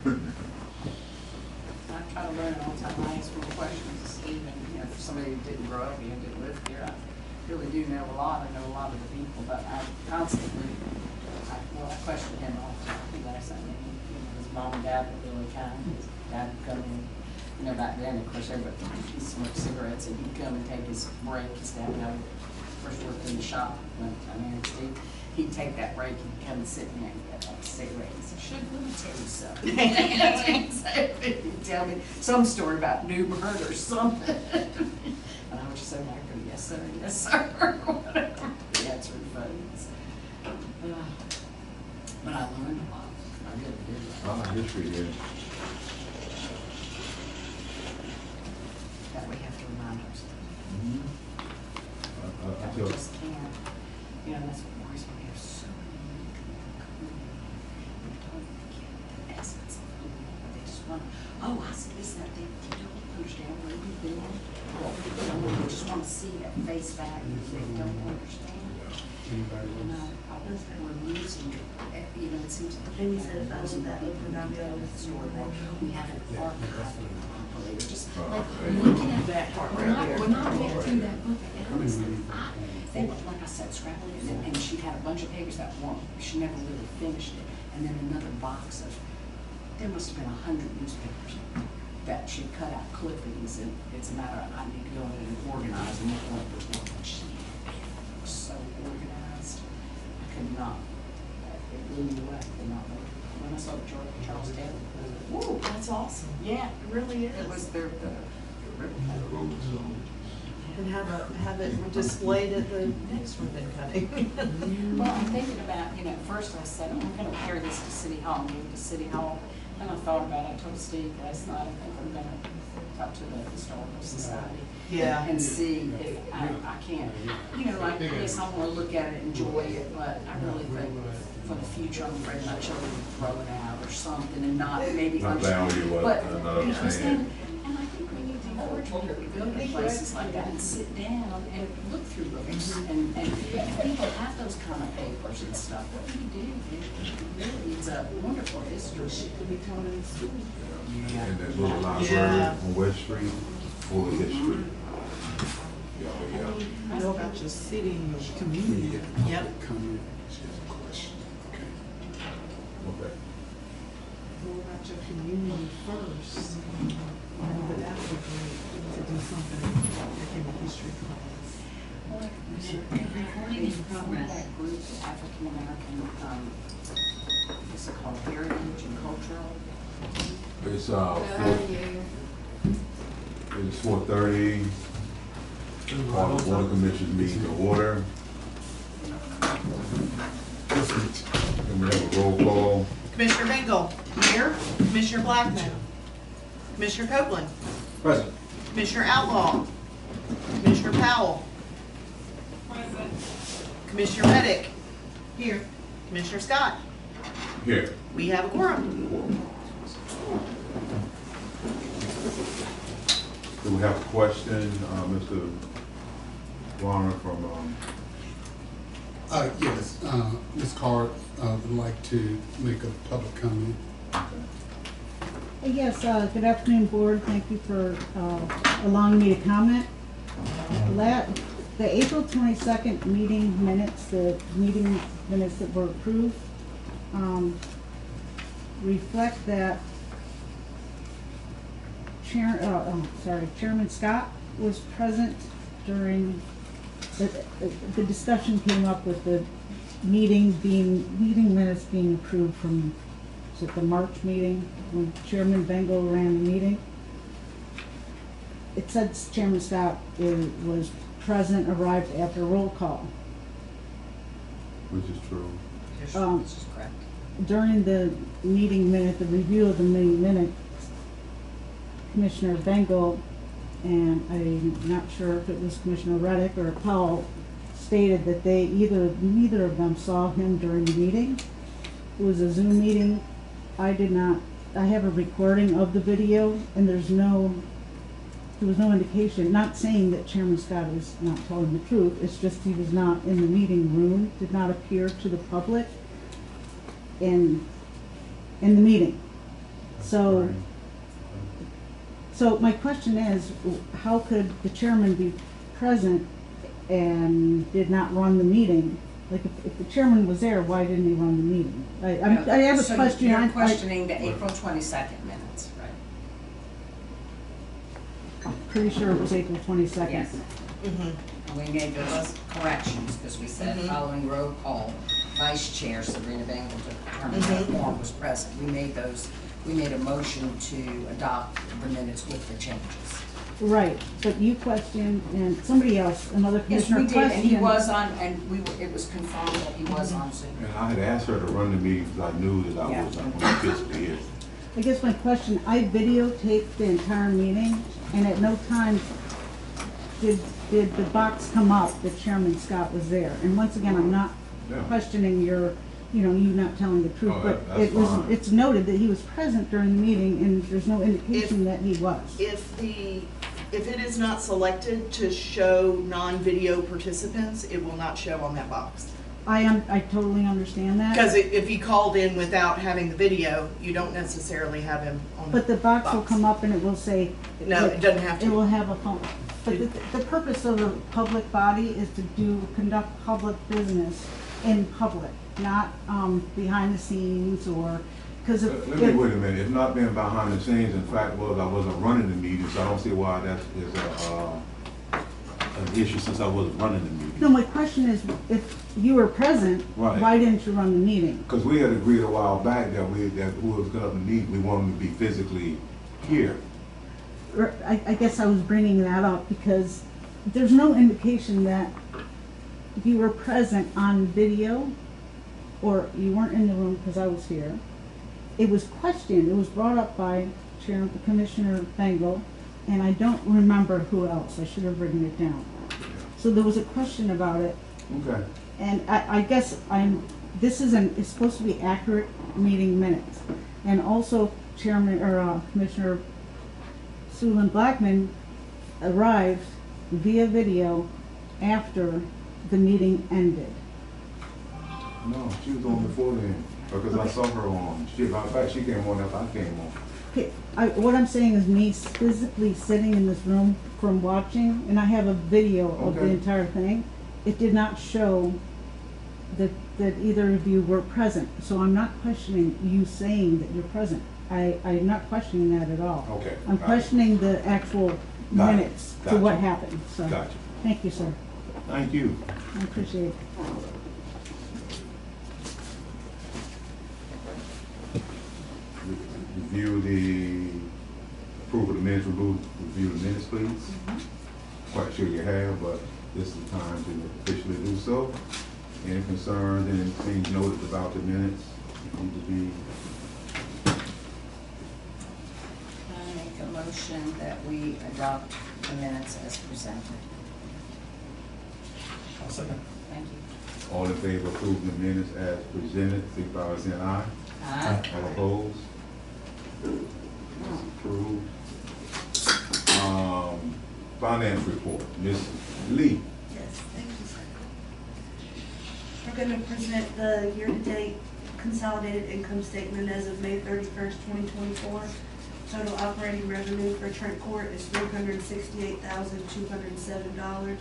I try to learn all the time. I ask more questions, even, for somebody who didn't grow up here, didn't live here. I really do know a lot. I know a lot of the people, but I constantly, I question him all the time. He last night, his mom and dad were really kind. His dad would come in, back then, of course, everybody, he smoked cigarettes, and he'd come and take his break. His dad, first worked in the shop, went to Steve. He'd take that break, he'd come and sit in there and get like a cigarette. He said, "Sugar, let me tell you something." That's what he'd say. He'd tell me some story about New Bern or something. And I would just say, "Michael, yes sir, yes sir," or whatever. The answer phones. But I learned a lot. I really did. History, yeah. That we have to remind ourselves. Mm-hmm. We just can't. That's what worries me. We have so many people who don't get the essence of who we are. They just want, I see this, that, they don't understand where we've been, what we've done. They just want to see at face value. They don't understand. We're losing it. It seems like then you said that book that story. We haven't archived it properly. We're just like looking at that part right there. We're not going through that book. They were, like I said, scrapping it, and she had a bunch of papers that weren't, she never really finished it. And then another box of, there must have been 100 newspapers that she cut out clippings, and it's a matter of, I need to go in and organize and look at the book. And she was so organized. I could not, it blew me away. I could not make it. When I saw Charles Taylor, whoa, That's awesome. yeah, It really is. it was their And have it displayed at the next ribbon cutting. Well, I'm thinking about, first I said, I'm going to carry this to City Hall, move it to City Hall. And I thought about it, I told Steve last night, I think I'm going to talk to the Historical Society. Yeah. And see if I can't, like, yes, I want to look at it, enjoy it, but I really think for the future, I'm afraid my children will throw it out or something and not maybe Not value what but, understand. and I think we need to encourage people to go to places like that and sit down and look through books. And if people have those kind of papers and stuff, what do you do? Really, it's a wonderful history. It could be taught in school. And that little library Yeah. on West Street, full of history. I know about your city and your community. Yep. Okay. Know about your community first. But that would be great to do something like in the history class. Recording in progress. That group of African American, what's it called, heritage and cultural. It's 4:30. Call the Board of Commissioners meeting to order. And we have a roll call. Commissioner Bingle, here. Commissioner Blackman. Commissioner Copeland. Present. Commissioner Outlaw. Commissioner Powell. Present. Commissioner Reddick. Here. Commissioner Scott. Here. We have a quorum. Do we have a question, Mr. Warner from, Yes, Ms. Card would like to make a public comment. Yes, good afternoon, Board. Thank you for allowing me to comment. The April 22nd meeting minutes, the meeting minutes that were approved, reflect that Chairman Scott was present during the discussion came up with the meeting minutes being approved from, was it the March meeting when Chairman Bengal ran the meeting? It said Chairman Scott was present, arrived after roll call. which is true. This is correct. During the meeting minute, the review of the meeting minutes, Commissioner Bengal, and I'm not sure if it was Commissioner Reddick or Powell, stated that neither of them saw him during the meeting. It was a Zoom meeting. I have a recording of the video, and there was no indication, not saying that Chairman Scott is not telling the truth, it's just he was not in the meeting room, did not appear to the public in the meeting. So, Right. so my question is, how could the chairman be present and did not run the meeting? Like, if the chairman was there, why didn't he run the meeting? I have a So question. You're I- questioning the April 22nd minutes, right? I'm pretty sure it was April 22nd. Yes. And we made those corrections, because we said following roll call, Vice Chair Sabrina Bangle determined that a quorum was present. We made a motion to adopt the minutes with the changes. Right, but you questioned, and somebody else, another Yes, commissioner we did, and he questioned. was on, and it was confirmed that he was on Zoom. And I had asked her to run the meeting because I knew that I was not going to physically here. I guess my question, I videotaped the entire meeting, and at no time did the box come up that Chairman Scott was there. And once again, I'm not Yeah. questioning you not telling the truth, Oh, but that's fine. it's noted that he was present during the meeting, and there's no indication that he was. If it is not selected to show non-video participants, it will not show on that box. I totally understand that. Because if he called in without having the video, you don't necessarily have him on the But the box will come up and it will say. No, it doesn't have to. It will have a phone. But the purpose of a public body is to conduct public business in public, not behind the scenes or, because Let me wait a minute. It's not been behind the scenes. In fact, I wasn't running the meeting, so I don't see why that is an issue since I wasn't running the meeting. No, my question is, if you were present, Right. why didn't you run the meeting? Because we had agreed a while back that who was going to meet, we wanted them to be physically here. I guess I was bringing that up because there's no indication that you were present on video or you weren't in the room because I was here. It was questioned, it was brought up by Commissioner Bengal, and I don't remember who else. I should have written it down. So there was a question about it, Okay. and I guess it's supposed to be accurate meeting minutes. And also Commissioner Susan Blackman arrived via video after the meeting ended. No, she was on before then, because I saw her on. In fact, she came on after I came on. Okay, what I'm saying is me physically sitting in this room from watching, and I have a video of the Okay. entire thing. It did not show that either of you were present. So I'm not questioning you saying that you're present. I'm not questioning that at all. Okay. I'm Got it. questioning the actual Got it. minutes to Gotcha. what happened. So, Gotcha. thank you, sir. Thank you. I appreciate it. Review the approval of the minutes, review the minutes, please. Quite sure you have, but this is the time to officially do so. Any concerns, anything noted about the minutes need to be? I make a motion that we adopt the minutes as presented. I'll second. Thank you. All in favor of approving the minutes as presented, signify by saying aye. Aye. All opposed? It's approved. Finance report, Ms. Lee. Yes, thank you, sir. We're going to present the year-to-date consolidated income statement as of May 31st, 2024. Total operating revenue for Trent Court is $368,207.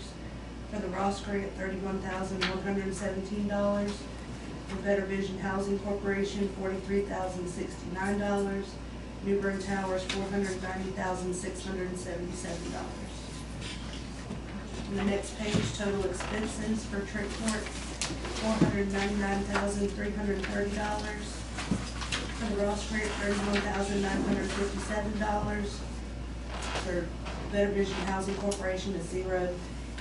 For the Ross Grant, $31,117. For Better Vision Housing Corporation, $43,069. New Bern Towers, $490,677. On the next page, total expenses for Trent Court, $499,330. For the Ross Grant, $31,957. For Better Vision Housing Corporation is $0.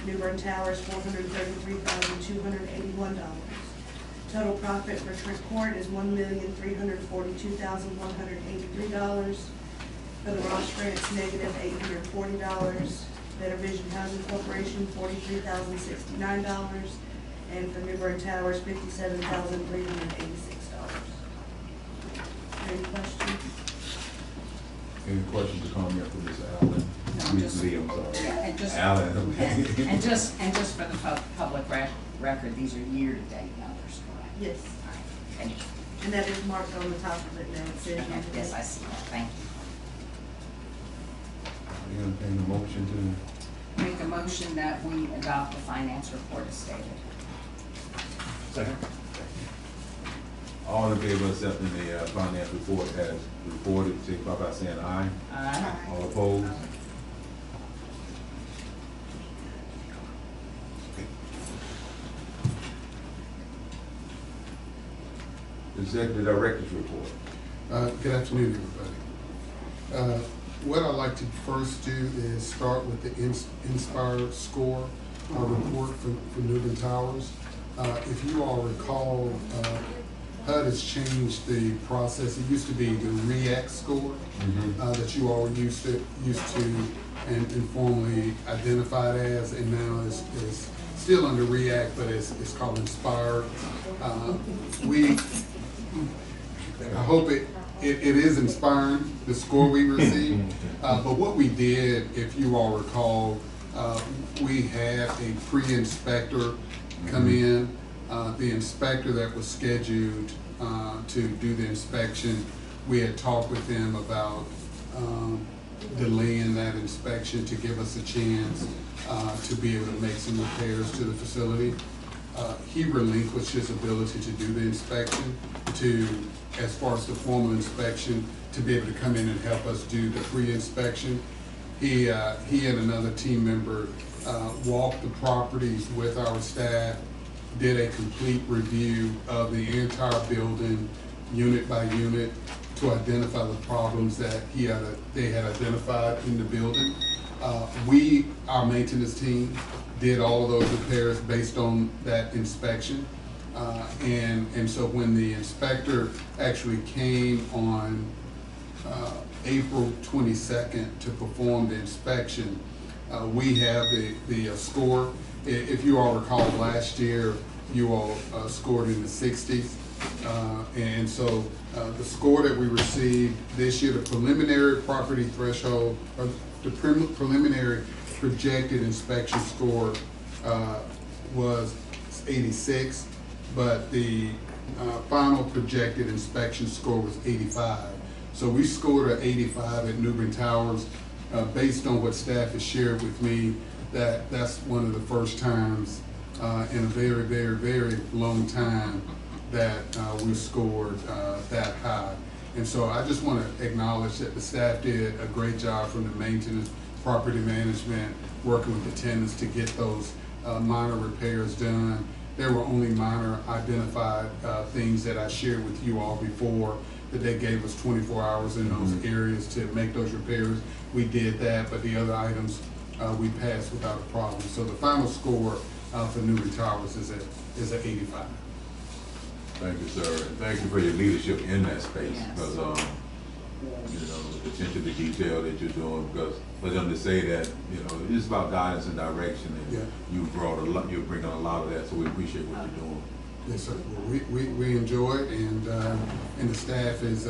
New Bern Towers, $433,281. Total profit for Trent Court is $1,342,183. For the Ross Grants, negative $840. Better Vision Housing Corporation, $43,069. And for New Bern Towers, $57,386. Any questions? Any questions or comments for Ms. Allen? No, Ms. just- Lee, I'm sorry. Yeah, and just. Allen. And just for the public record, these are year-to-date numbers, correct? Yes. All right, thank you. And that is marked on the top of it now, it says Okay, yes, I see that, thank You entertain the motion you. Make a motion that we adopt the finance report as stated. Second. to, all in favor of accepting the finance report as reported, signify by saying aye. Aye. All opposed? Executive Director's report. Good afternoon, everybody. What I'd like to first do is start with the Inspire score report for Newton Towers. If you all recall, HUD has changed the process. It used to be the REACT score that you all used to and informally identified as, and now is still under REACT, but it's called Inspire. I hope it is inspiring, the score we received. But what we did, if you all recall, we had a pre-inspector come in. The inspector that was scheduled to do the inspection, we had talked with them about delaying that inspection to give us a chance to be able to make some repairs to the facility. He relinquished his ability to do the inspection as far as the formal inspection, to be able to come in and help us do the pre-inspection. He and another team member walked the properties with our staff, did a complete review of the entire building, unit by unit, to identify the problems that they had identified in the building. Our maintenance team, did all of those repairs based on that inspection. And so when the inspector actually came on April 22nd to perform the inspection, we have the score. If you all recall, last year you all scored in the 60s. And so the score that we received this year, the preliminary property threshold, or the preliminary projected inspection score was 86, but the final projected inspection score was 85. So we scored an 85 at Newbern Towers. Based on what staff has shared with me, that's one of the first times in a very, very, very long time that we scored that high. And so I just want to acknowledge that the staff did a great job from the maintenance, property management, working with the tenants to get those minor repairs done. There were only minor identified things that I shared with you all before, that they gave us 24 hours in those areas to make those repairs. We did that, but the other items we passed without a problem. So the final score for Newton Towers is at 85. Thank you, sir, and thank you for your leadership in that space, Yes. because, the attention to detail that you're doing, because for them to say that, it's about guidance and direction, and Yeah. you're bringing a lot of that, so we appreciate what you're doing. Yes, sir. Well, we enjoy it, and the staff is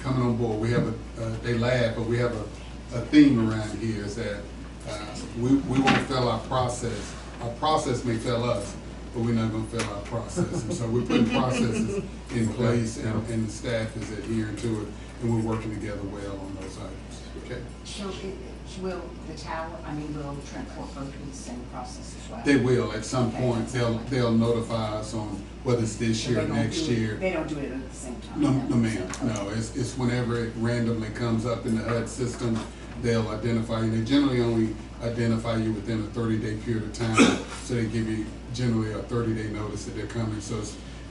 coming on board. We have they laugh, but we have a theme around here, is that we won't fail our process. Our process may fail us, but we're not gonna fail our process. And so we're putting processes in place, and the staff is adhering to it, and we're working together well on those items, okay? So will Trentport go through the same process as well? They will, at some Okay. point, they'll notify us on whether it's this So year they or don't next do it- year. They don't do it at the same time? No, then? no ma'am, no, it's whenever it randomly comes up in the HUD system, they'll identify you. They generally only identify you within a 30-day period of time, so they give you generally a 30-day notice that they're coming. So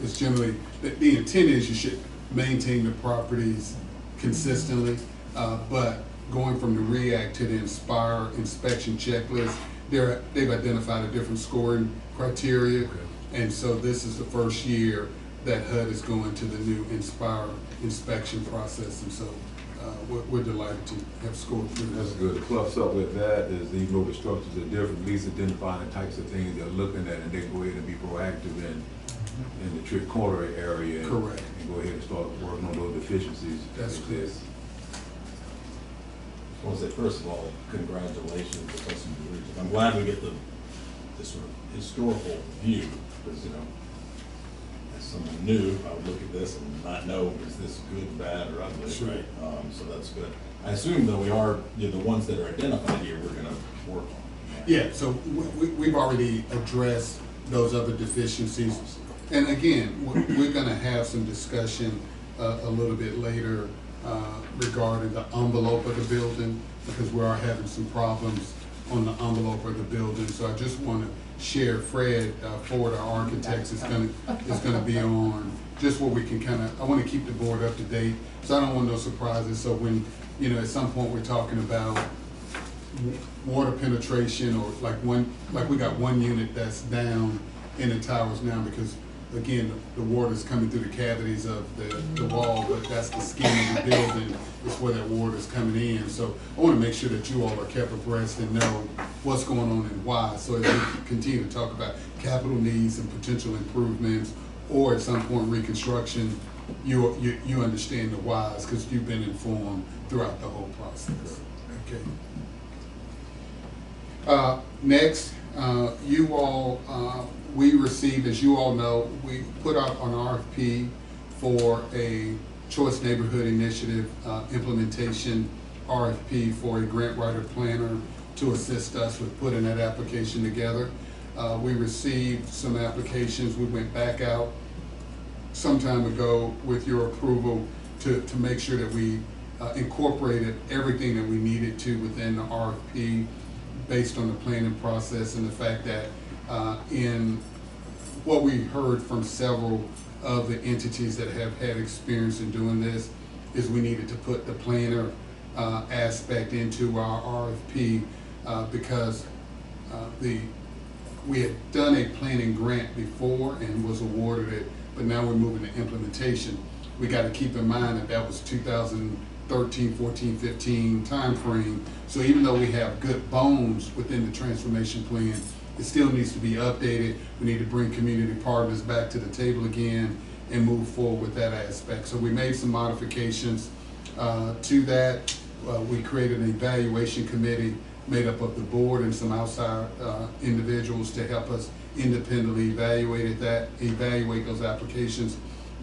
it's generally, the intent is you should maintain the properties consistently, but going from the REACT to the Inspire inspection checklist, they've identified a different scoring criteria. And so this is the first year that HUD is going to the new Inspire inspection process, and so we're delighted to have scored through That's this. good. Plus up with that is, even though the structures are different, at least identifying the types of things they're looking at, and they go ahead and be proactive in the Trick Corner area. Correct. And go ahead and start working on those deficiencies that That's correct. exist. I want to say, first of all, congratulations to Councilman Reed. I'm glad we get the sort of historical view, because, someone new, I would look at this and not know, is this good, bad, or ugly, Sure. right? So that's good. I assume though we are, you know, the ones that are identified here, we're gonna work on. Yeah, so we've already addressed those other deficiencies. And again, we're gonna have some discussion a little bit later regarding the envelope of the building, because we are having some problems on the envelope of the building. So I just wanna share, Fred Ford, our architects, is gonna be on, just where we can I wanna keep the board up to date, so I don't want no surprises. So when, you know, at some point we're talking about water penetration, or like we got one unit that's down in the towers now, because again, the water's coming through the cavities of the wall, but that's the skin of the building, is where that water's coming in. So I wanna make sure that you all are kept abreast and know what's going on and why. So as we continue to talk about capital needs and potential improvements, or at some point reconstruction, you understand the whys, because you've been informed throughout the whole process. Okay. Next, you all, we received, as you all know, we put out an RFP for a Choice Neighborhood Initiative implementation RFP for a grant writer planner to assist us with putting that application together. We received some applications. We went back out some time ago with your approval to make sure that we incorporated everything that we needed to within the RFP, based on the planning process and the fact that in what we heard from several of the entities that have had experience in doing this, is we needed to put the planner aspect into our RFP because we had done a planning grant before and was awarded it, but now we're moving to implementation. We got to keep in mind that that was 2013, 14, 15 timeframe. So even though we have good bones within the transformation plan, it still needs to be updated. We need to bring community partners back to the table again and move forward with that aspect. So we made some modifications to that. We created an evaluation committee made up of the board and some outside individuals to help us independently evaluate those applications.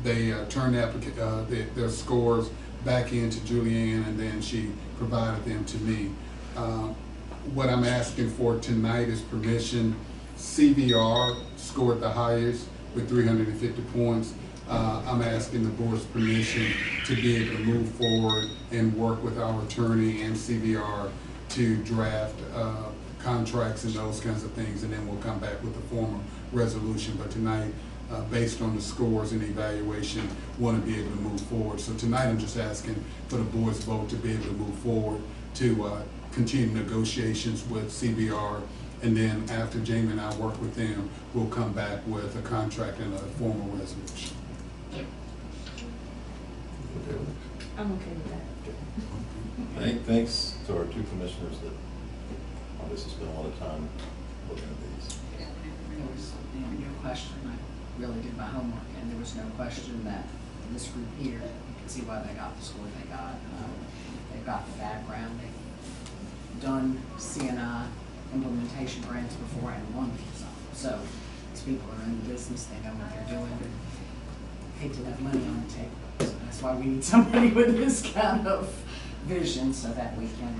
They turned their scores back into Julianne, and then she provided them to me. What I'm asking for tonight is permission. CVR scored the highest with 350 points. I'm asking the board's permission to be able to move forward and work with our attorney and CVR to draft contracts and those kinds of things, and then we'll come back with a formal resolution. But tonight, based on the scores and evaluation, want to be able to move forward. So tonight I'm just asking for the board's vote to be able to move forward to continue negotiations with CBR, and then after Jamie and I work with them, we'll come back with a contract and a formal resolution. I'm okay with that. Thanks to our two commissioners that obviously spent a lot of time looking at these. There was no question, I really did my homework, and there was no question that this group here, you can see why they got the score they got. They've got the background, they've done CNI implementation grants before and won some. So these people are in the business, they know what they're doing. Hate to leave money on the table. So that's why we need somebody with this kind of vision, so that we can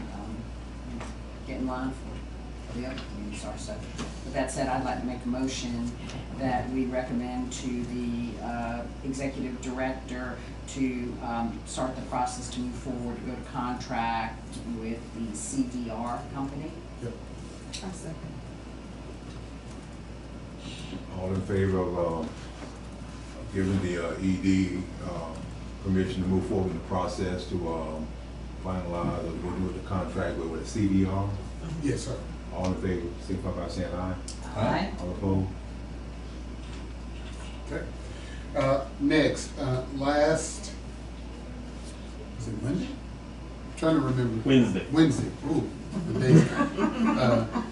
get in line for the other communities also. With that said, I'd like to make a motion that we recommend to the executive director to start the process to move forward, to go to contract with the CVR company. Yep. I second. All in favor of giving the ED permission to move forward in the process to finalize or go do the contract with the CVR? Yes, sir. All in favor, signify by saying aye. Aye. All opposed? Okay. Next, last, is it Monday? I'm trying to remember. Wednesday. Wednesday. Ooh, the day's gone.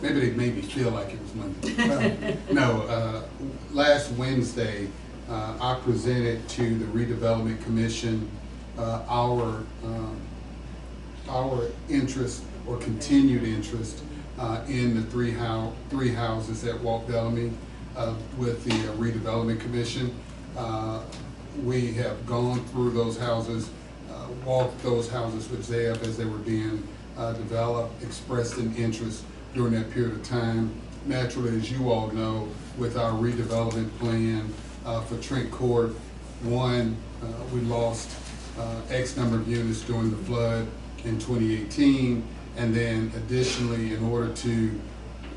Maybe they made me feel like it was Monday. No, last Wednesday, I presented to the Redevelopment Commission our interest or continued interest in the three houses at Walt Bellamy with the Redevelopment Commission. We have gone through those houses, walked those houses with Zeb as they were being developed, expressed an interest during that period of time. Naturally, as you all know, with our redevelopment plan for Trent Court, one, we lost X number of units during the flood in 2018, and then additionally, in order to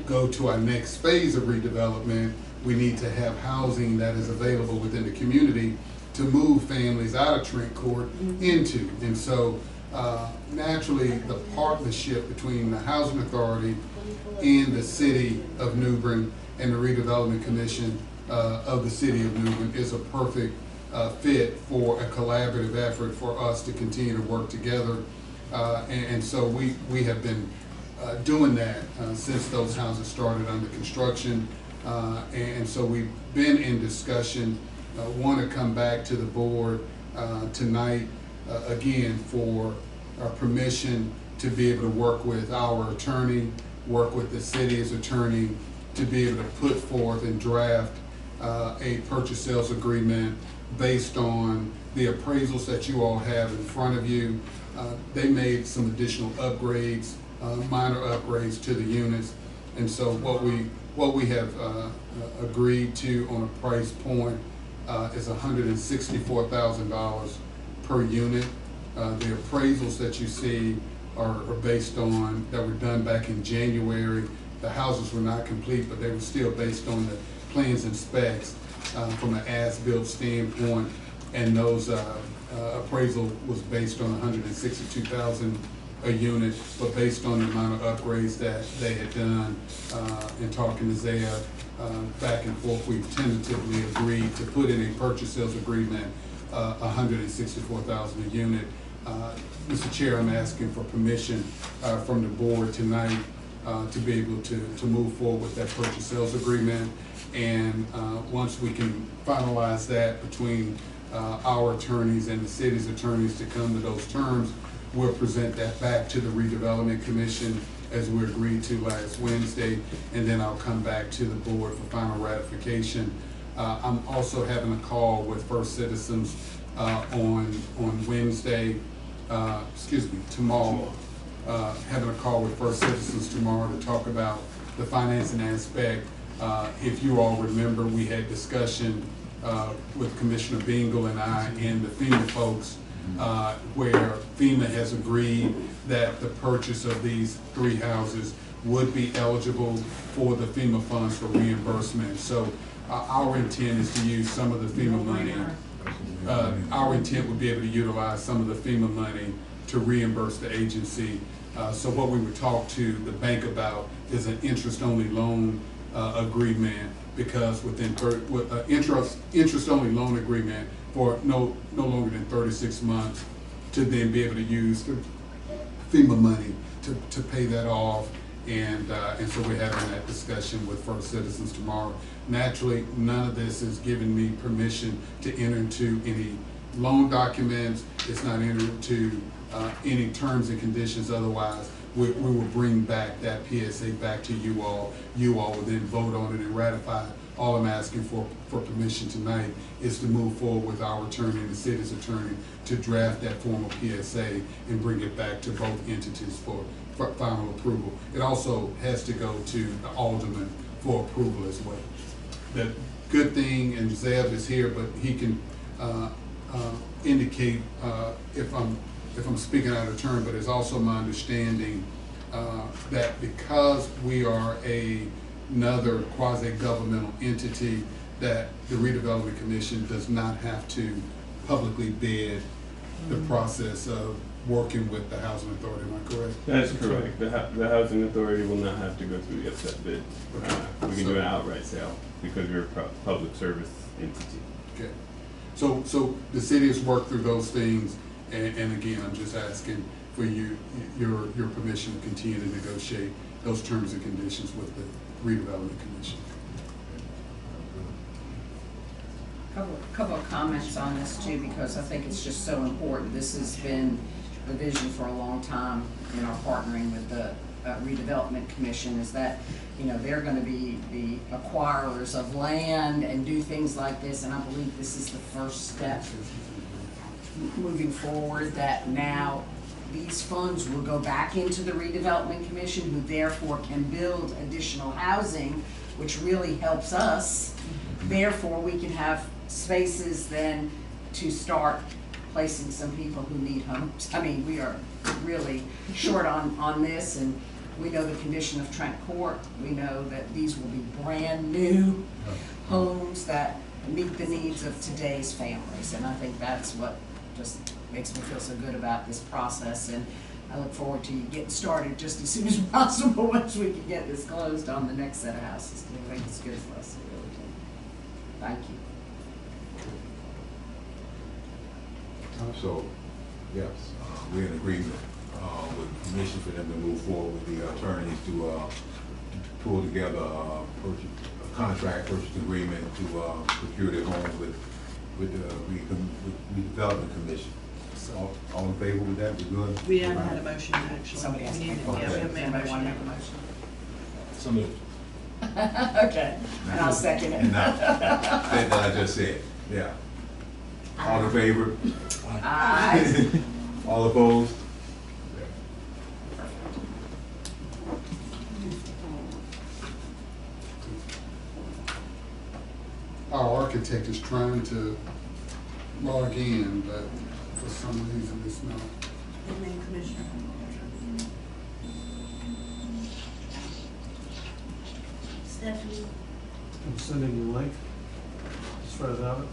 go to our next phase of redevelopment, we need to have housing that is available within the community to move families out of Trent Court into. And so naturally, the partnership between the Housing Authority and the City of New Bern and the Redevelopment Commission of the City of New Bern is a perfect fit for a collaborative effort for us to continue to work together. And so we have been doing that since those houses started under construction. And so we've been in discussion, want to come back to the board tonight again for permission to be able to work with our attorney, work with the city's attorney to be able to put forth and draft a purchase sales agreement based on the appraisals that you all have in front of you. They made some additional upgrades, minor upgrades to the units. And so what we have agreed to on a price point is $164,000 per unit. The appraisals that you see are based on, that were done back in January. The houses were not complete, but they were still based on the plans and specs from an as-built standpoint. And those appraisal was based on $162,000 a unit, but based on the amount of upgrades that they had done in talking to Zaya back and forth, we've tentatively agreed to put in a purchase sales agreement, $164,000 a unit. Mr. Chair, I'm asking for permission from the board tonight to be able to move forward with that purchase sales agreement. And once we can finalize that between our attorneys and the city's attorneys to come to those terms, we'll present that back to the Redevelopment Commission as we agreed to last Wednesday, and then I'll come back to the board for final ratification. I'm also having a call with First Citizens on Wednesday, tomorrow. Having a call with First Citizens tomorrow to talk about the financing aspect. If you all remember, we had discussion with Commissioner Bingle and I and the FEMA folks where FEMA has agreed that the purchase of these 3 houses would be eligible for the FEMA funds for reimbursement. So our intent is to use some of the FEMA money. Our intent would be able to utilize some of the FEMA money to reimburse the agency. So what we would talk to the bank about is an interest-only loan agreement, because within interest-only loan agreement for no longer than 36 months to then be able to use the FEMA money to pay that off. And so we're having that discussion with First Citizens tomorrow. Naturally, none of this is giving me permission to enter into any loan documents. It's not entering into any terms and conditions. Otherwise, we will bring back that PSA back to you all. You all will then vote on it and ratify it. All I'm asking for permission tonight is to move forward with our attorney and the city's attorney to draft that formal PSA and bring it back to both entities for final approval. It also has to go to the alderman for approval as well. The good thing, and Zeb is here, but he can indicate if I'm speaking out of turn, but it's also my understanding that because we are another quasi-governmental entity, that the Redevelopment Commission does not have to publicly bid the process of working with the Housing Authority. Am I correct? That's correct. The Housing Authority will not have to go through the upset bid. We can do an outright sale because we're a public service entity. Okay. So the city has worked through those things, and again, I'm just asking for your permission to continue to negotiate those terms and conditions with the Redevelopment Commission. Couple of comments on this too, because I think it's just so important. This has been the vision for a long time in our partnering with the redevelopment commission is that, you know, they're gonna be the acquirers of land and do things like this, and I believe this is the first step moving forward, that now these funds will go back into the redevelopment commission, who therefore can build additional housing, which really helps us. Therefore, we can have spaces then to start placing some people who need homes. I mean, we are really short on this, and we know the condition of Trent Court. We know that these will be brand-new homes that meet the needs of today's families, and I think that's what just makes me feel so good about this process, and I look forward to you getting started just as soon as possible once we can get this closed on the next set of houses. I think it's good for us, I really do. Thank you. So, yes, we're in agreement with the commission for them to move forward with the attorneys to pull together a contract purchase agreement to procure their homes with the redevelopment commission. All in favor with that? We good? We haven't had a motion actually. Somebody has to We make need a to- motion. Yeah, we haven't made a Anybody want to motion. make a motion? So moved. Okay, and I'll second it. And now, that I just said, yeah. All in favor? Aye. All opposed? Our architect is trying to log in, but for some reason it's not. And then Commissioner. Stephanie, I'm sending you a link. Just read it out.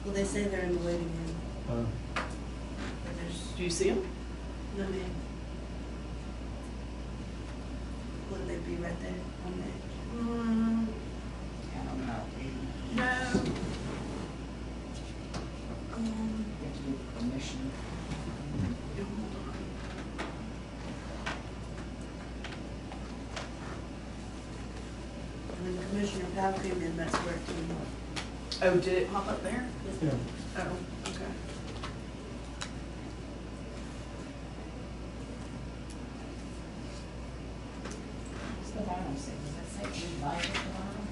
well, they say they're in the waiting room, but there's Do you see them? no man. Would they be right there on that? I don't know. No. You have to do permission. And then Commissioner Powell came in, that's where it came up. Oh, did it pop up there? Yeah. Oh, okay. What's the bottom say? Does that say invite at the bottom?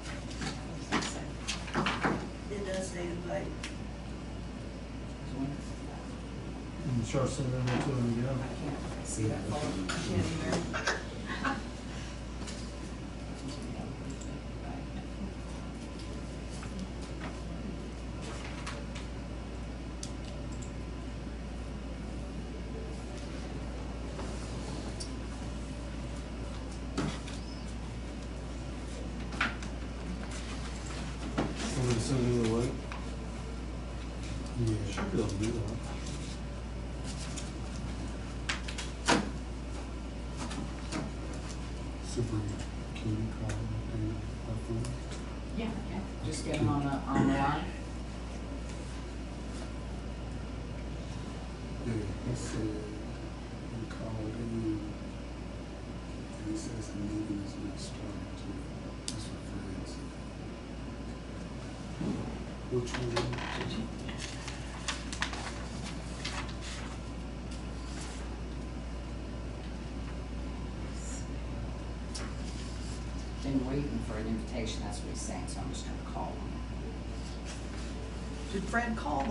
What does that say? It does say invite. And start sending them to them again. I can't see that. I can't either. Somebody send me the link. Yeah. Should be able to do that. Super, can you call and phone? Yeah, okay. Just get them on the line. Yeah, he said he called in, and he says the meeting is not starting too. That's what Fred said. Which one? Been waiting for an invitation, that's what he's saying, so I'm just gonna call him. Did Fred call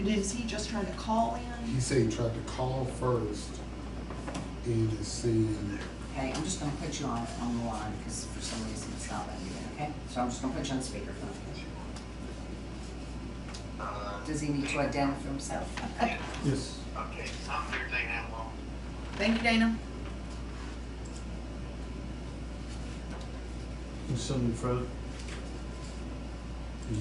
is he just trying to call in? He said he tried to call first and is saying, Okay, I'm just gonna put you on the line, because for some reason it's not letting you in, okay? So I'm just gonna put you on speakerphone. Does he need to identify himself? Yes. Okay, I'm here, Dana. Well, Thank you, Dana. You send me Fred. yeah.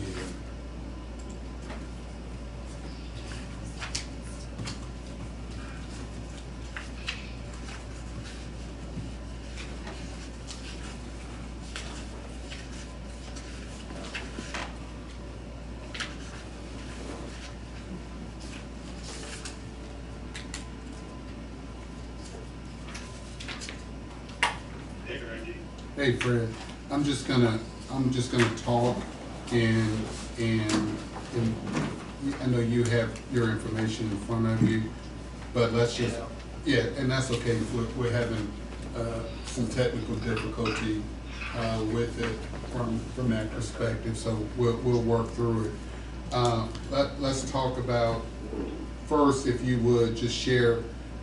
hey, Reggie. Hey Fred, I'm just gonna talk and I know you have your information in front of you, but let's just, yeah, and that's okay, we're having some technical difficulty with it from that perspective, so we'll work through it. Let's talk about, first, if you would, just share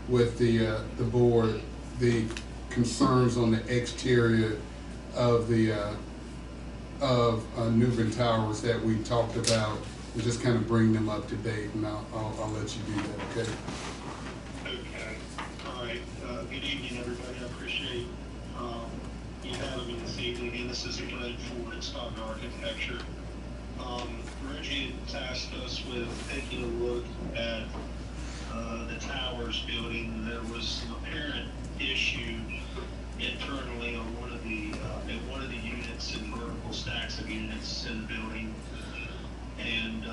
with the board the concerns on the exterior of the Newbern Towers that we talked about, and just kind of bring them up to date, and I'll let you do that, okay? Okay, all right. Good evening, everybody. I appreciate you having me this evening. And this is a Bern for Stock Architecture. Reggie tasked us with taking a look at the Towers building, and there was some apparent issue internally on one of the units and vertical stacks of units in the building. And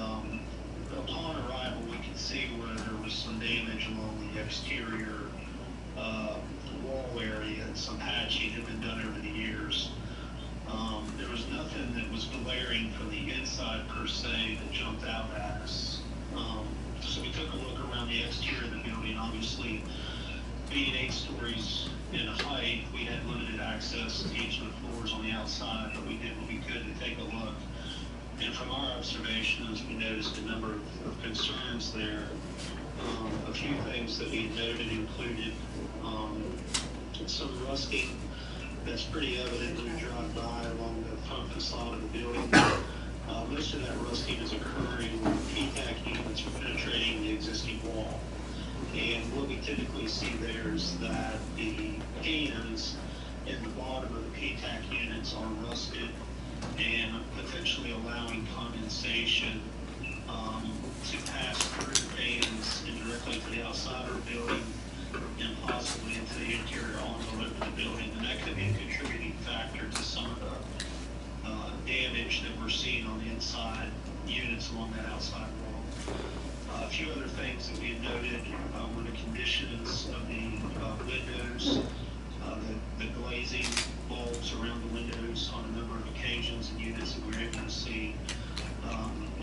upon arrival, we could see where there was some damage along the exterior wall area, and some patching had been done over the years. There was nothing that was glaring from the inside per se that jumped out at us. So we took a look around the exterior of the building. Obviously, being 8 stories in height, we had limited access to each of the floors on the outside, but we did what we could to take a look. And from our observations, we noticed a number of concerns there. A few things that we noted included some rusting that's pretty evident when you drive by along the front facade of the building. Most of that rusting is occurring when PTAC units are penetrating the existing wall. And what we typically see there is that the pans in the bottom of the PTAC units are rusted and potentially allowing condensation to pass through the pans and directly to the outside of the building and possibly into the interior envelope of the building. And that could be a contributing factor to some of the damage that we're seeing on the inside units along that outside wall. A few other things that we had noted were the conditions of the windows, the glazing bulbs around the windows on a number of occasions and units that we were able to see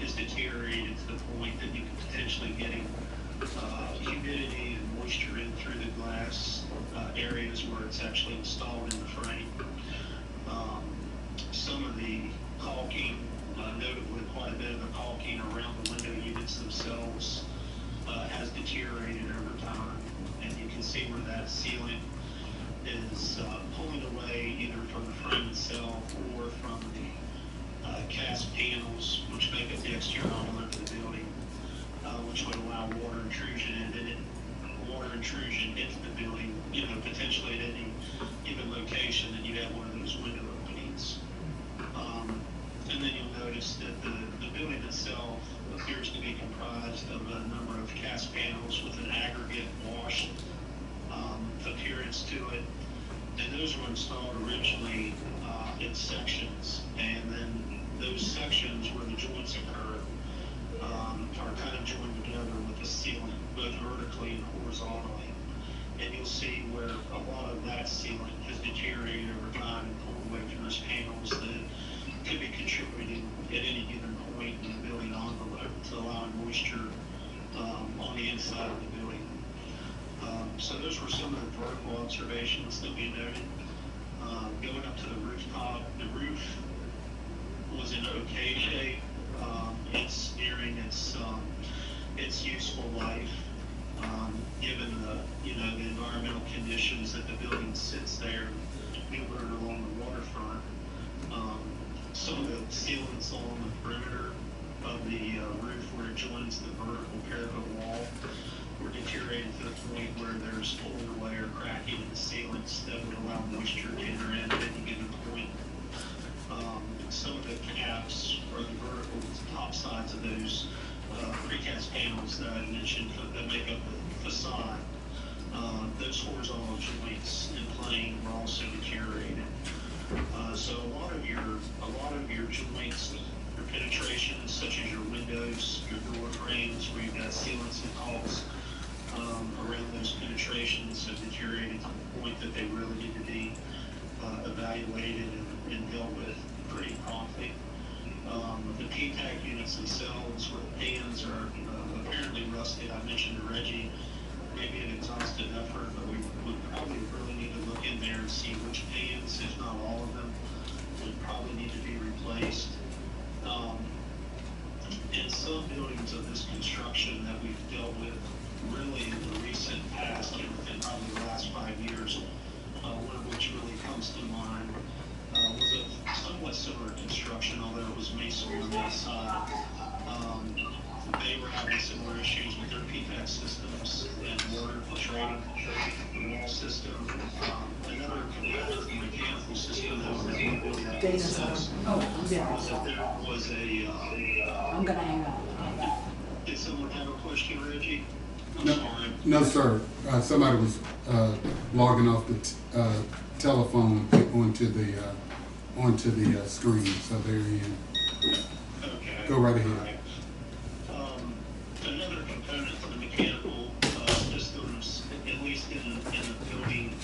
is deteriorated to the point that you could potentially getting humidity and moisture in through the glass areas where it's actually installed in the frame. Some of the caulking, notably quite a bit of the caulking around the window units themselves has deteriorated over time, and you can see where that sealant is pulling away either from the frame itself or from the cast panels which make up the exterior envelope of the building, which would allow water intrusion into the building, potentially at any given location that you have one of those window openings. And then you'll notice that the building itself appears to be comprised of a number of cast panels with an aggregate washed appearance to it. And those were installed originally in sections, and then those sections where the joints occur are kind of joined together with the sealant, both vertically and horizontally. And you'll see where a lot of that sealant has deteriorated over time and pulled away from those panels that could be contributing at any given point in the building envelope to allowing moisture on the inside of the building. So those were some of the vertical observations that we noted. Going up to the rooftop, the roof was in okay shape. It's nearing its useful life, given the environmental conditions that the building sits there, Newbern along the waterfront. Some of the sealants along the perimeter of the roof where it joins the vertical parapet wall were deteriorated to the point where there's pulling away or cracking in the sealants that would allow moisture to enter in at any given point. Some of the caps or the vertical top sides of those precast panels that I mentioned that make up the facade, those horizontal joints in plane were also deteriorated. So a lot of your joints, your penetrations, such as your windows, your door frames, where you've got sealants and caulks around those penetrations, have deteriorated to the point that they really need to be evaluated and dealt with pretty promptly. The PTAC units themselves, where the pans are apparently rusted, I mentioned to Reggie, maybe an exhaustive effort, but we would probably really need to look in there there and see which fans, if not all of them, would probably need to be replaced. In some buildings of this construction that we've dealt with really in the recent past, in probably the last 5 years, one of which really comes to mind was a somewhat similar construction, although it was masonry on the outside. They were having similar issues with their PPAC systems and water infiltrating the wall system. Another component of the mechanical system that was in the building that was that there was a I'm gonna hang up. did someone have a question, Reggie? I'm No, sorry. no, sir. Somebody was logging off the telephone onto the screen, so they're in. Okay. Go right ahead. All right. Another component to the mechanical systems, at least in the building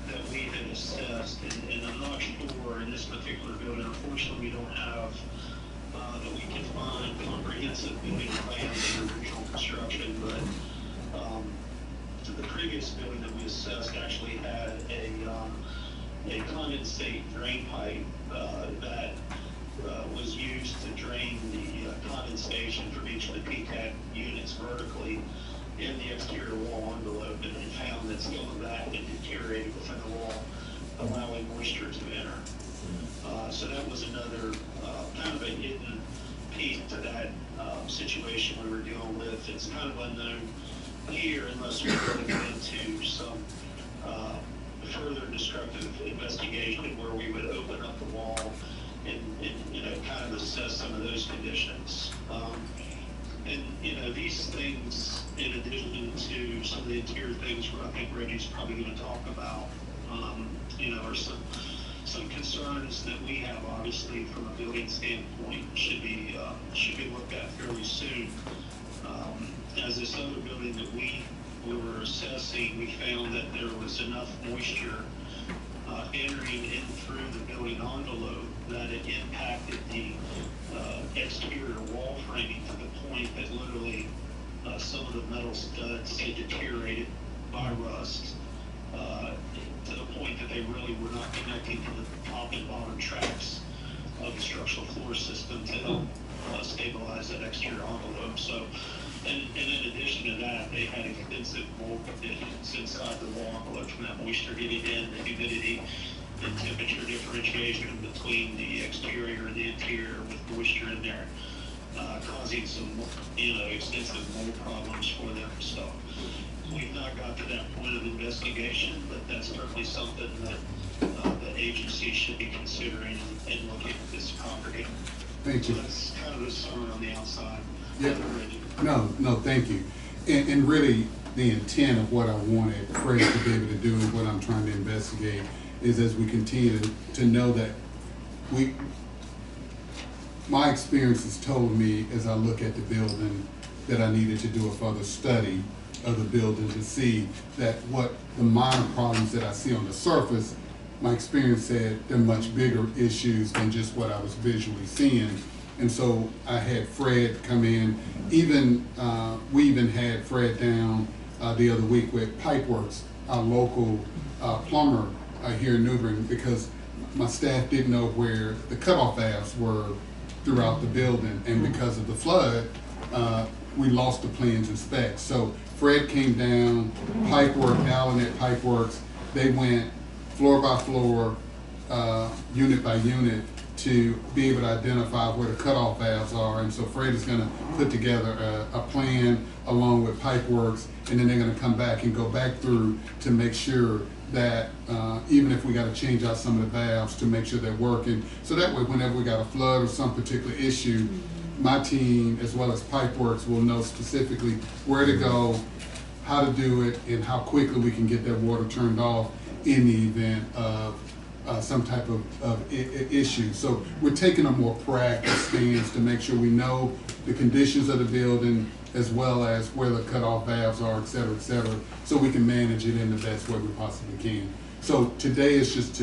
that we had assessed, and I'm not sure in this particular building, unfortunately, we don't have that we can find comprehensive building plans in the original construction, but the previous building that we assessed actually had a condensate drain pipe that was used to drain the condensation from each of the PTAC units vertically in the exterior wall envelope, and we found that some of that had deteriorated within the wall, allowing moisture to enter. So that was another kind of a hidden piece to that situation we were dealing with. It's kind of unknown here unless we really get into some further destructive investigation where we would open up the wall and kind of assess some of those conditions. And these things, in addition to some of the interior things where I think Reggie's probably going to talk about, are some concerns that we have, obviously, from a building standpoint, should be looked at fairly soon. As this other building that we were assessing, we found that there was enough moisture entering in through the building envelope that it impacted the exterior wall framing to the point that literally some of the metal studs had deteriorated by rust to the point that they really were not connecting to the top and bottom tracks of the structural floor system to help stabilize that exterior envelope. So, and in addition to that, they had extensive mold conditions inside the wall envelope from that moisture getting in, the humidity, the temperature differentiation between the exterior and the interior with moisture in there, causing some, extensive mold problems for them. So we've not got to that point of investigation, but that's certainly something that the agency should be considering and looking at this property. Thank you. So that's kind of the summary on the outside. Yeah. No, thank you. And really, the intent of what I wanted Fred to be able to do and what I'm trying to investigate is as we continue to know that my experience has told me as I look at the building that I needed to do a further study of the building to see that what the minor problems that I see on the surface, my experience said they're much bigger issues than just what I was visually seeing. And so I had Fred come in, we even had Fred down the other week with Pipeworks, our local plumber here in New Bern, because my staff didn't know where the cutoff valves were throughout the building, and because of the flood, we lost the plans and specs. So Fred came down, Alan at Pipeworks, they went floor by floor, unit by unit, to be able to identify where the cutoff valves are. And so Fred is going to put together a plan along with Pipeworks, and then they're going to come back and go back through to make sure that even if we got to change out some of the valves to make sure they're working. So that way, whenever we got a flood or some particular issue, my team, as well as Pipeworks, will know specifically where to go, how to do it, and how quickly we can get that water turned off in the event of some type of issue. So we're taking a more proactive stance to make sure we know the conditions of the building as well as where the cutoff valves are, et cetera, so we can manage it in the best way we possibly can. So today is just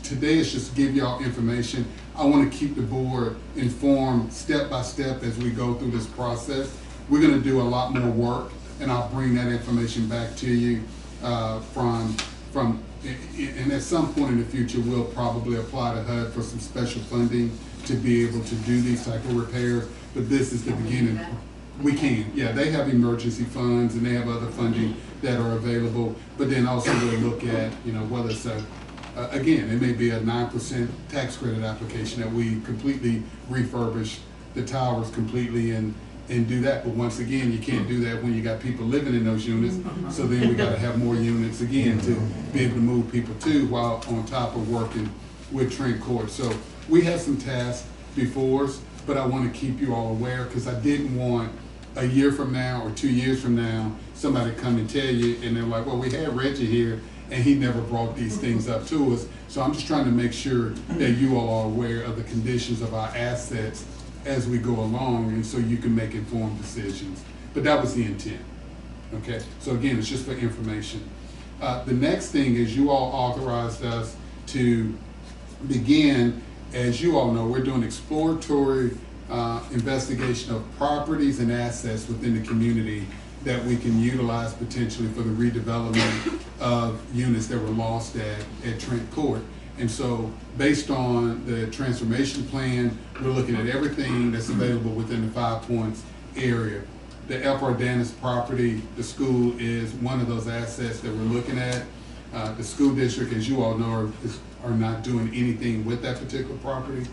today is just give y'all information. I want to keep the board informed step by step as we go through this process. We're going to do a lot more work, and I'll bring that information back to you from and at some point in the future, we'll probably apply to HUD for some special funding to be able to do these type of repairs, but this is the beginning. We can, yeah, they have emergency funds and they have other funding that are available, but then also we'll look at, you know, whether it's again, it may be a 9% tax credit application that we completely refurbish the towers completely and do that. But once again, you can't do that when you got people living in those units. So then we gotta have more units again to be able to move people to, while on top of working with Trent Court. So we have some tasks before us, but I wanna keep you all aware, because I didn't want a year from now or 2 years from now, somebody come and tell you, and they're like, well, we had Reggie here, and he never brought these things up to us. So I'm just trying to make sure that you all are aware of the conditions of our assets as we go along, and so you can make informed decisions. But that was the intent, okay? So again, it's just for information. The next thing is you all authorized us to begin, as you all know, we're doing exploratory investigation of properties and assets within the community that we can utilize potentially for the redevelopment of units that were lost at Trent Court. And so based on the transformation plan, we're looking at everything that's available within the 5 Points area. The El Pardanis property, the school, is one of those assets that we're looking at. The school district, as you all know, are not doing anything with that particular property.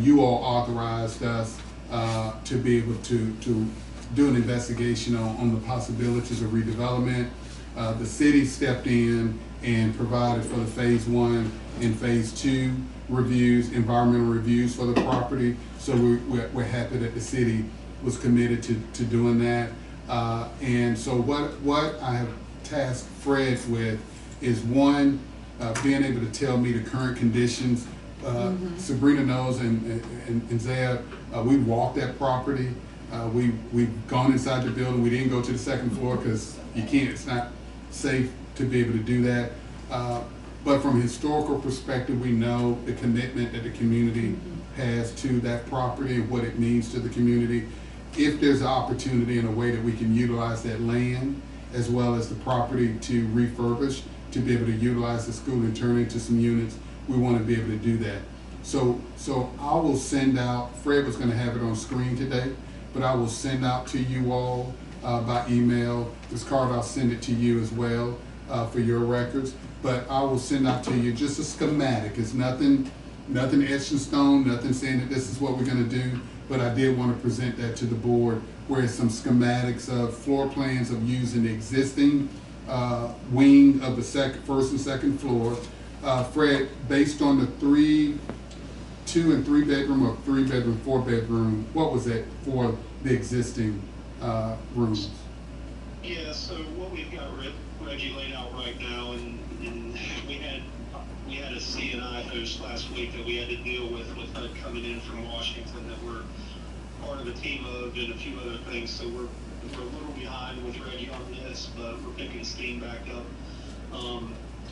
You all authorized us to be able to do an investigation on the possibilities of redevelopment. The city stepped in and provided for the phase 1 and phase 2 reviews, environmental reviews for the property. So we're happy that the city was committed to doing that. And so what I have tasked Fred with is, one, being able to tell me the current conditions. Sabrina knows, and Zeb, we walked that property. We've gone inside the building. We didn't go to the second floor because you can't, it's not safe to be able to do that. But from a historical perspective, we know the commitment that the community has to that property and what it means to the community. If there's an opportunity in a way that we can utilize that land as well as the property to refurbish, to be able to utilize the school and turn into some units, we want to be able to do that. So I will send out, Fred was going to have it on screen today, but I will send out to you all by email. Ms. Carter, I'll send it to you as well for your records. But I will send out to you just a schematic. It's nothing etched in stone, nothing saying that this is what we're going to do. But I did want to present that to the board, where it's some schematics of floor plans of using the existing wing of the first and second floor. Fred, based on the 2 and 3 bedroom, or 3 bedroom, 4 bedroom, what was that for the existing rooms? Yeah, so what we've got Reggie laid out right now, and we had a C&I host last week that we had to deal with HUD coming in from Washington, that we're part of a team of, and a few other things. So we're a little behind with Reggie on this, but we're picking steam back up.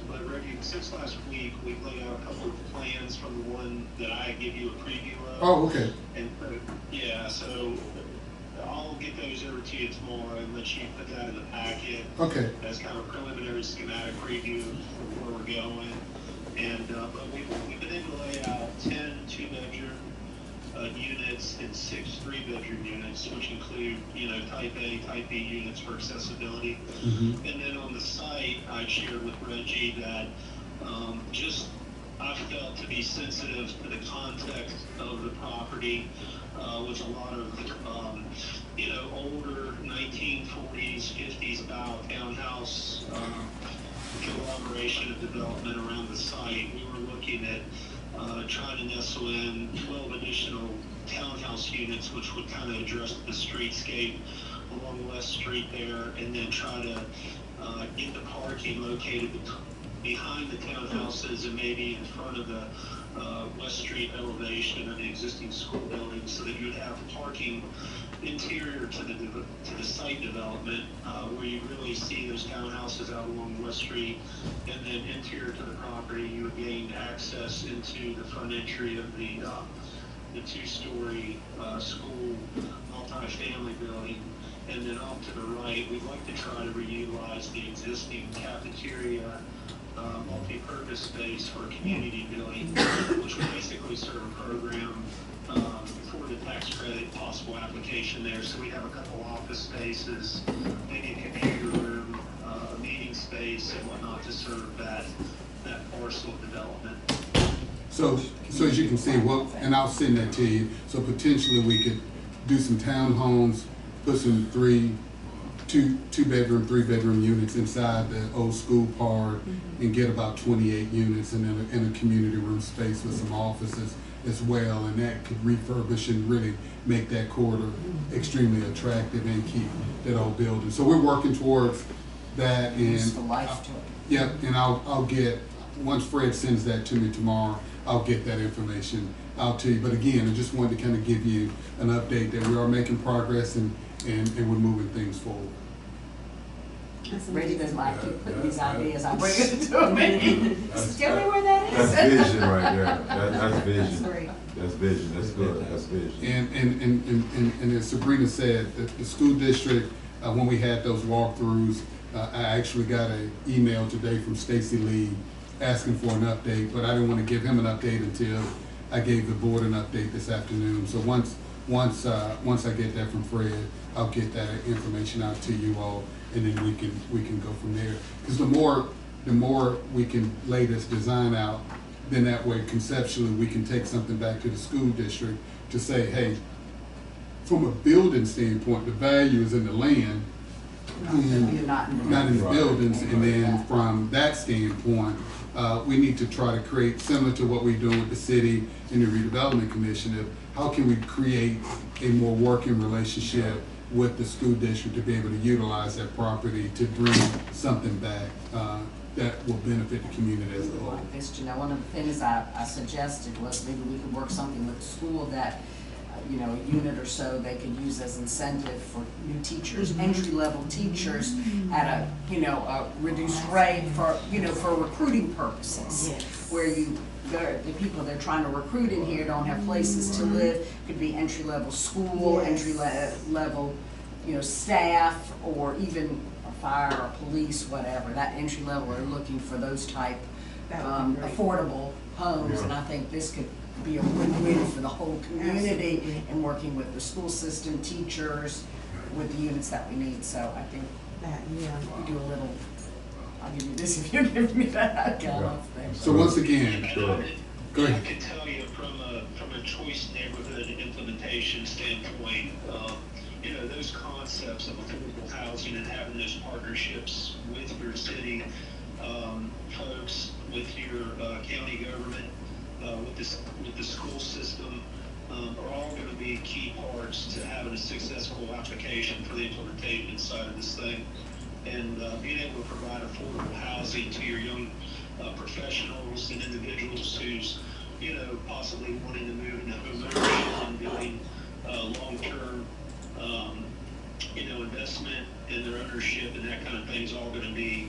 But Reggie, since last week, we've laid out a couple of plans from the one that I give you a preview of. Oh, okay. And yeah, so I'll get those over to you tomorrow and let you put that in the packet. Okay. As kind of a preliminary schematic preview of where we're going. And but we've been able to lay out 10 2-bedroom units and 6 3-bedroom units, which include, type A, type B units for accessibility. And then on the site, I shared with Reggie that I felt to be sensitive to the context of the property, with a lot of older 1940s, 50s about townhouse conglomeration of development around the site. We were looking at trying to nestle in 12 additional townhouse units, which would kind of address the streetscape along West Street there, and then try to get the parking located behind the townhouses and maybe in front of the West Street elevation of the existing school building, so that you would have parking interior to the site development, where you really see those townhouses out along West Street, and then interior to the property, you would gain access into the front entry of the 2-story school multi-family building. And then off to the right, we'd like to try to reutilize the existing cafeteria multi-purpose space for community building, which will basically serve a program for the tax credit possible application there. So we have a couple office spaces, maybe a computer room, a meeting space and whatnot to serve that parcel of development. So as you can see, well, and I'll send that to you, so potentially we could do some townhomes, put some two-bedroom, three-bedroom units inside the old school park and get about 28 units and then in a community room space with some offices as well, and that could refurbish and really make that corridor extremely attractive and keep that old building. So we're working towards that, and Useful life to it. yep, and I'll get, once Fred sends that to me tomorrow, I'll get that information out to you. But again, I just wanted to kind of give you an update that we are making progress and we're moving things forward. Brady doesn't like keep putting these ideas, I bring it to me. Tell me where that is. That's vision right there. That's vision. That's great. That's vision. That's good. That's vision. And as Sabrina said, the school district, when we had those walkthroughs, I actually got an email today from Stacy Lee asking for an update, but I didn't want to give him an update until I gave the board an update this afternoon. So once I get that from Fred, I'll get that information out to you all, and then we can go from there. Because the more we can lay this design out, then that way conceptually we can take something back to the school district to say, hey, from a building standpoint, the value is in the land, Not not in the buildings. And then from that standpoint, we need to try to create, similar to what we're doing with the city and the redevelopment commission, of how can we create a more working relationship with the school district to be able to utilize that property to bring something back that will benefit the community as a whole. like this, you know, one of the things I suggested was maybe we could work something with the school that, you know, a unit or so they could use as incentive for new teachers, entry-level teachers at a, you know, a reduced rate for, you know, for recruiting purposes. Yes. Where the people they're trying to recruit in here don't have places to live, could be entry-level school, entry-level, you know, staff, or even a fire or police, whatever. That entry level are looking for those type affordable homes, and I think this could be a win-win for the whole community in working with the school system, teachers, with the units that we need. So I think we do a little, I'll give you this if you give me that kind of thing. So once again, go ahead. I can tell you from a choice neighborhood implementation standpoint, you know, those concepts of affordable housing and having those partnerships with your city folks, with your county government, with the school system, are all going to be key parts to having a successful application for the implementation side of this thing. And being able to provide affordable housing to your young professionals and individuals who's, you know, possibly wanting to move into home ownership and doing long-term, you know, investment in their ownership and that kind of thing is all going to be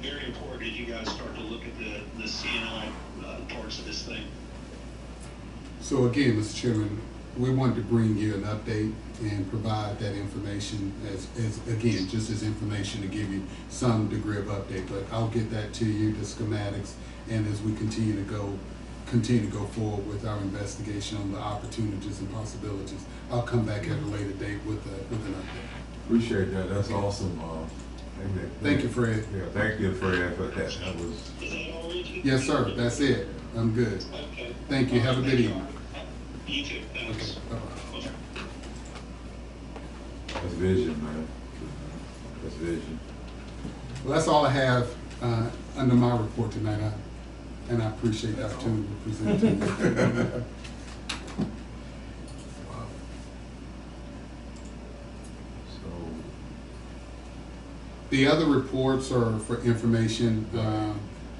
very important as you guys start to look at the CNI parts of this thing. So again, Mr. Chairman, we wanted to bring you an update and provide that information as again, just as information to give you some degree of update. But I'll get that to you, the schematics, and as we continue to go forward with our investigation on the opportunities and possibilities, I'll come back at a later date with an update. Appreciate that. That's awesome. Thank you, Fred. Yeah, thank you, Fred, for that. That was. Is that all, Richard? Yes, sir. That's it. I'm good. Okay. Thank you. Have a good evening. You too. Thanks. Okay. Bye-bye. That's vision, man. That's vision. Well, that's all I have under my report tonight, and I appreciate the opportunity to present to you. So, The other reports are for information,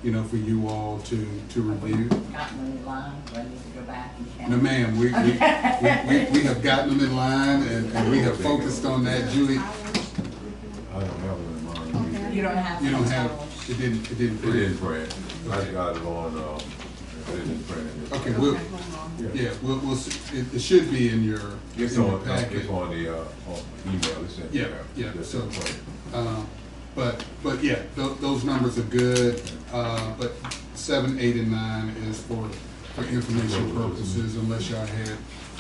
you know, for you all to review. Gotten them in line, do I need to go back and count? No, ma'am, we have gotten them in line, and we have focused on that. Julie, I don't have it in mind. You don't have. you don't to have, tell us. it didn't It didn't print. I got it on, it didn't print. Okay, we'll, it should be in your, It's in your on, packet. it's on the, on email. It's in Yeah, there. yeah, It's so, in print. but yeah, those numbers are good. But 7, 8, and 9 is for information purposes, unless y'all had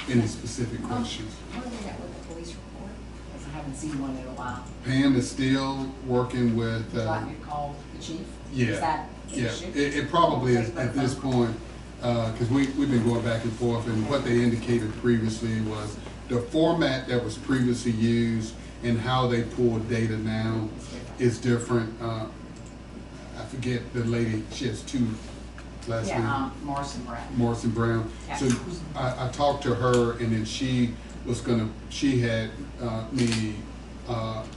any specific questions. What do we got with the police report? Because I haven't seen one in a while. Pam is still working with, Would you like me to call the chief? yeah. Is that an Yeah, issue? it probably is at this point, because we've been going back and forth, and what they indicated previously was the format that was previously used and how they pull data now is different. I forget the lady, she has two last names. Yeah, Morrison Brown. Morrison Brown. Yeah. So I talked to her, and then she had me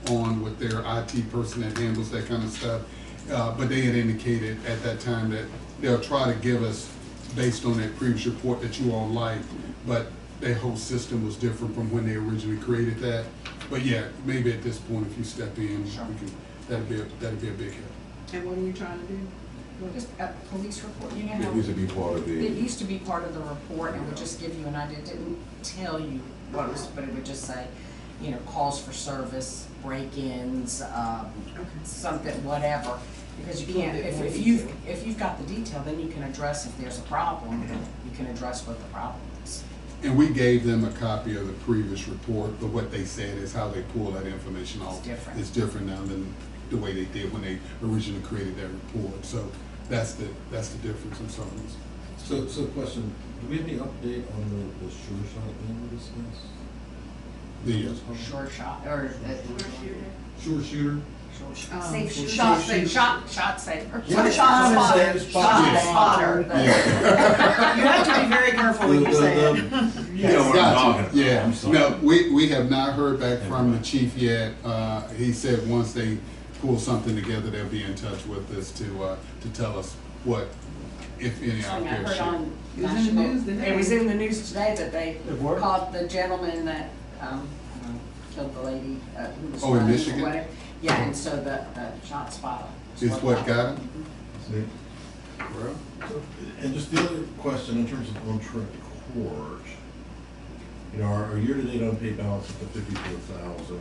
on with their IT person that handles that kind of stuff. But they had indicated at that time that they'll try to give us, based on that previous report that you all liked, but their whole system was different from when they originally created that. But yeah, maybe at this point, if you step in, Sure. that'd be a big help. And what are you trying to do? Just a police report, you know how. It used to be part of It the, used to be part of the report and would just give you an idea, it didn't tell you what it was, but it would just say, you know, calls for service, break-ins, something, whatever. Because you can't, if you've got the detail, then you can address if there's a problem, you can address what the problem is. And we gave them a copy of the previous report, but what they said is how they pull that information off. It's different. It's different now than the way they did when they originally created that report. So that's the difference in some ways. So question, do we have any update on the sure shot thing we discussed? Short shot, or Sure shooter? safe Short shot, shooter. shot saver. Yeah. Shot spotter. Safe Shot spotter. spotter. You have to be very careful when you say it. You know what I'm talking about. Yeah, I'm sorry. no, we have not heard back from the chief yet. He said once they pull something together, they'll be in touch with us to tell us what, if any, I out there heard share. on It was in the national, news today. it was in the news today that they It worked? caught the gentleman that, killed the lady, who was Oh, in running or Michigan? whatever. Yeah, and so the shot spotter. Is what got him? See? And just the other question in terms of on-trip court, you know, our year-to-date unpaid balance is at $54,000.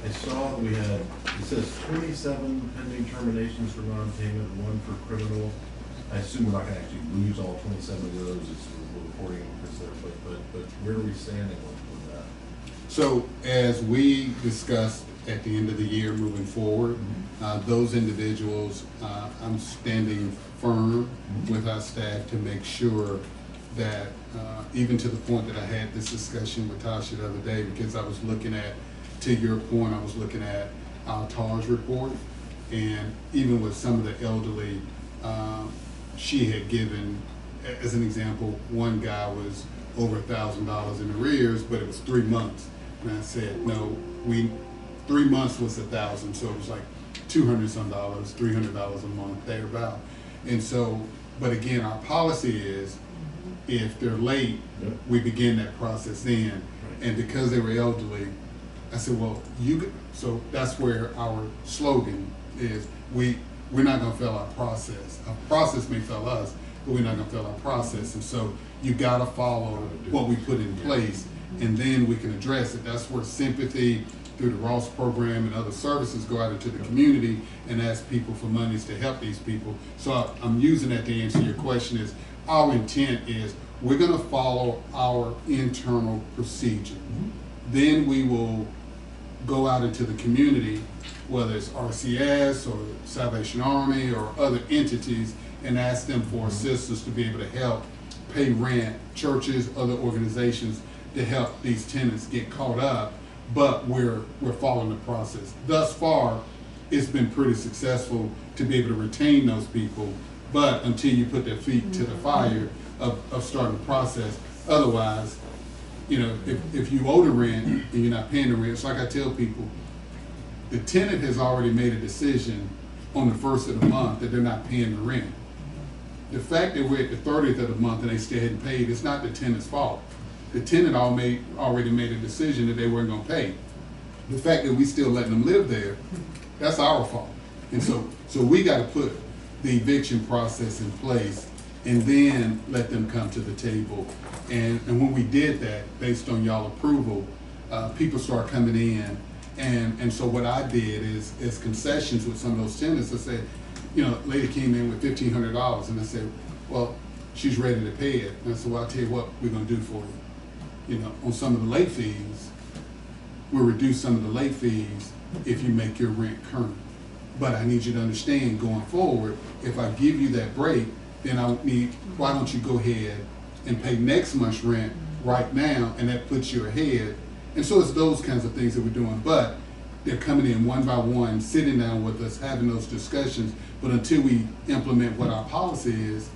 I saw that we had, it says 27 pending terminations for non-payment, 1 for criminal. I assume we're not gonna actually lose all 27 of those, it's we're reporting this there, but where are we standing with that? So as we discussed at the end of the year moving forward, those individuals, I'm standing firm with our staff to make sure that, even to the point that I had this discussion with Tasha the other day, because I was looking at, to your point, I was looking at our TARS report, and even with some of the elderly, she had given, as an example, one guy was over $1,000 in arrears, but it was 3 months. And I said, no, 3 months was 1,000, so it was like $200-some, $300 a month, thereabout. And so, but again, our policy is, if they're late, we begin that process then. And because they were elderly, I said, well, so that's where our slogan is, we're not gonna fail our process. Our process may fail us, but we're not gonna fail our process. And so you gotta follow what we put in place, and then we can address it. That's where sympathy through the Ross program and other services go out into the community and ask people for monies to help these people. So I'm using that to answer your question is, our intent is, we're gonna follow our internal procedure. Then we will go out into the community, whether it's RCS or Salvation Army or other entities, and ask them for assistance to be able to help pay rent, churches, other organizations, to help these tenants get caught up, but we're following the process. Thus far, it's been pretty successful to be able to retain those people, but until you put their feet to the fire of starting the process, otherwise, you know, if you owe the rent and you're not paying the rent, it's like I tell people, the tenant has already made a decision on the 1st of the month that they're not paying the rent. The fact that we're at the 30th of the month and they still hadn't paid, it's not the tenant's fault. The tenant already made a decision that they weren't gonna pay. The fact that we still letting them live there, that's our fault. And so we gotta put the eviction process in place and then let them come to the table. And when we did that, based on y'all approval, people start coming in. And so what I did is concessions with some of those tenants, I said, you know, lady came in with $1,500, and I said, well, she's ready to pay it. And I said, well, I'll tell you what we're gonna do for you. You know, on some of the late fees, we'll reduce some of the late fees if you make your rent current. But I need you to understand, going forward, if I give you that break, then why don't you go ahead and pay next month's rent right now, and that puts you ahead. And so it's those kinds of things that we're doing. But they're coming in one by one, sitting down with us, having those discussions. But until we implement what our policy is,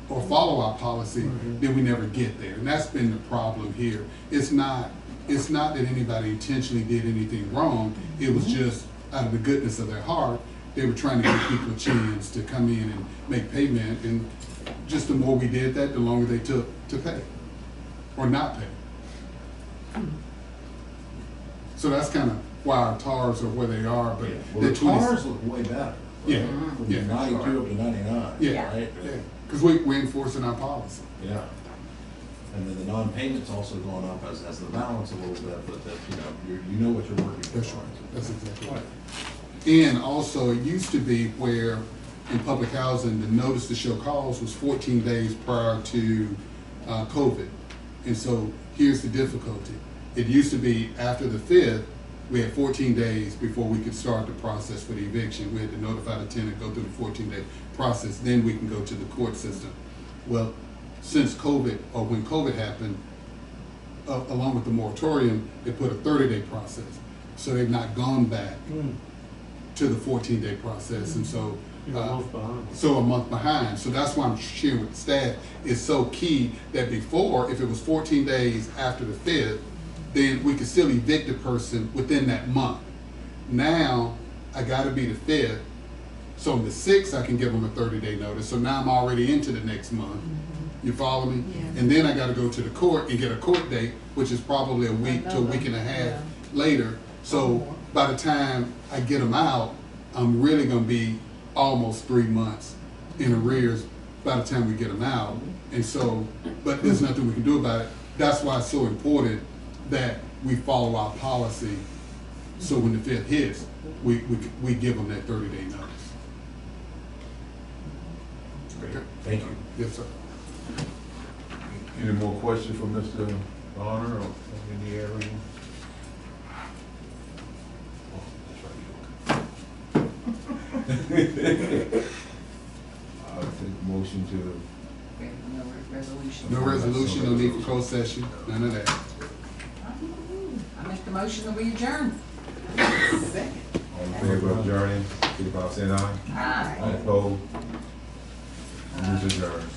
or follow our policy, then we never get there. And that's been the problem here. It's not that anybody intentionally did anything wrong. It was just out of the goodness of their heart, they were trying to give people a chance to come in and make payment. And just the more we did that, the longer they took to pay or not pay. So that's kind of why our TARs are where they are. But Well, the TARs look way better. Yeah. From Yeah. 92 up to 99. Yeah. Right? Yeah, because we're enforcing our policy. Yeah. And then the non-payment's also going up as the balance a little bit, but that, you know what you're working with. That's right. That's exactly right. And also, it used to be where in public housing, the notice to show cause was 14 days prior to COVID. And so here's the difficulty. It used to be after the 5th, we had 14 days before we could start the process for the eviction. We had to notify the tenant, go through the 14-day process, then we can go to the court system. Well, since COVID, or when COVID happened, along with the moratorium, they put a 30-day process. So they've not gone back to the 14-day process, and so You're a month behind. So a month behind. So that's why I'm sharing with the staff. It's so key that before, if it was 14 days after the 5th, then we could still evict a person within that month. Now, I gotta be the 5th, so on the 6th, I can give them a 30-day notice. So now I'm already into the next month. You follow me? Yeah. And then I gotta go to the court and get a court date, which is probably a week to a week and a half later. So by the time I get them out, I'm really gonna be almost 3 months in arrears by the time we get them out. And so, but there's nothing we can do about it. That's why it's so important that we follow our policy. So when the 5th hits, we give them that 30-day notice. Great. Thank you. Yes, sir. Any more questions for Mr. Bonner or in the area? I'll take a motion to, Okay, no resolution. No resolution, no need for closed session, none of that. I make the motion that we adjourn. Second. all in favor of adjourning, signify by saying aye. Aye. All opposed? Meeting adjourned.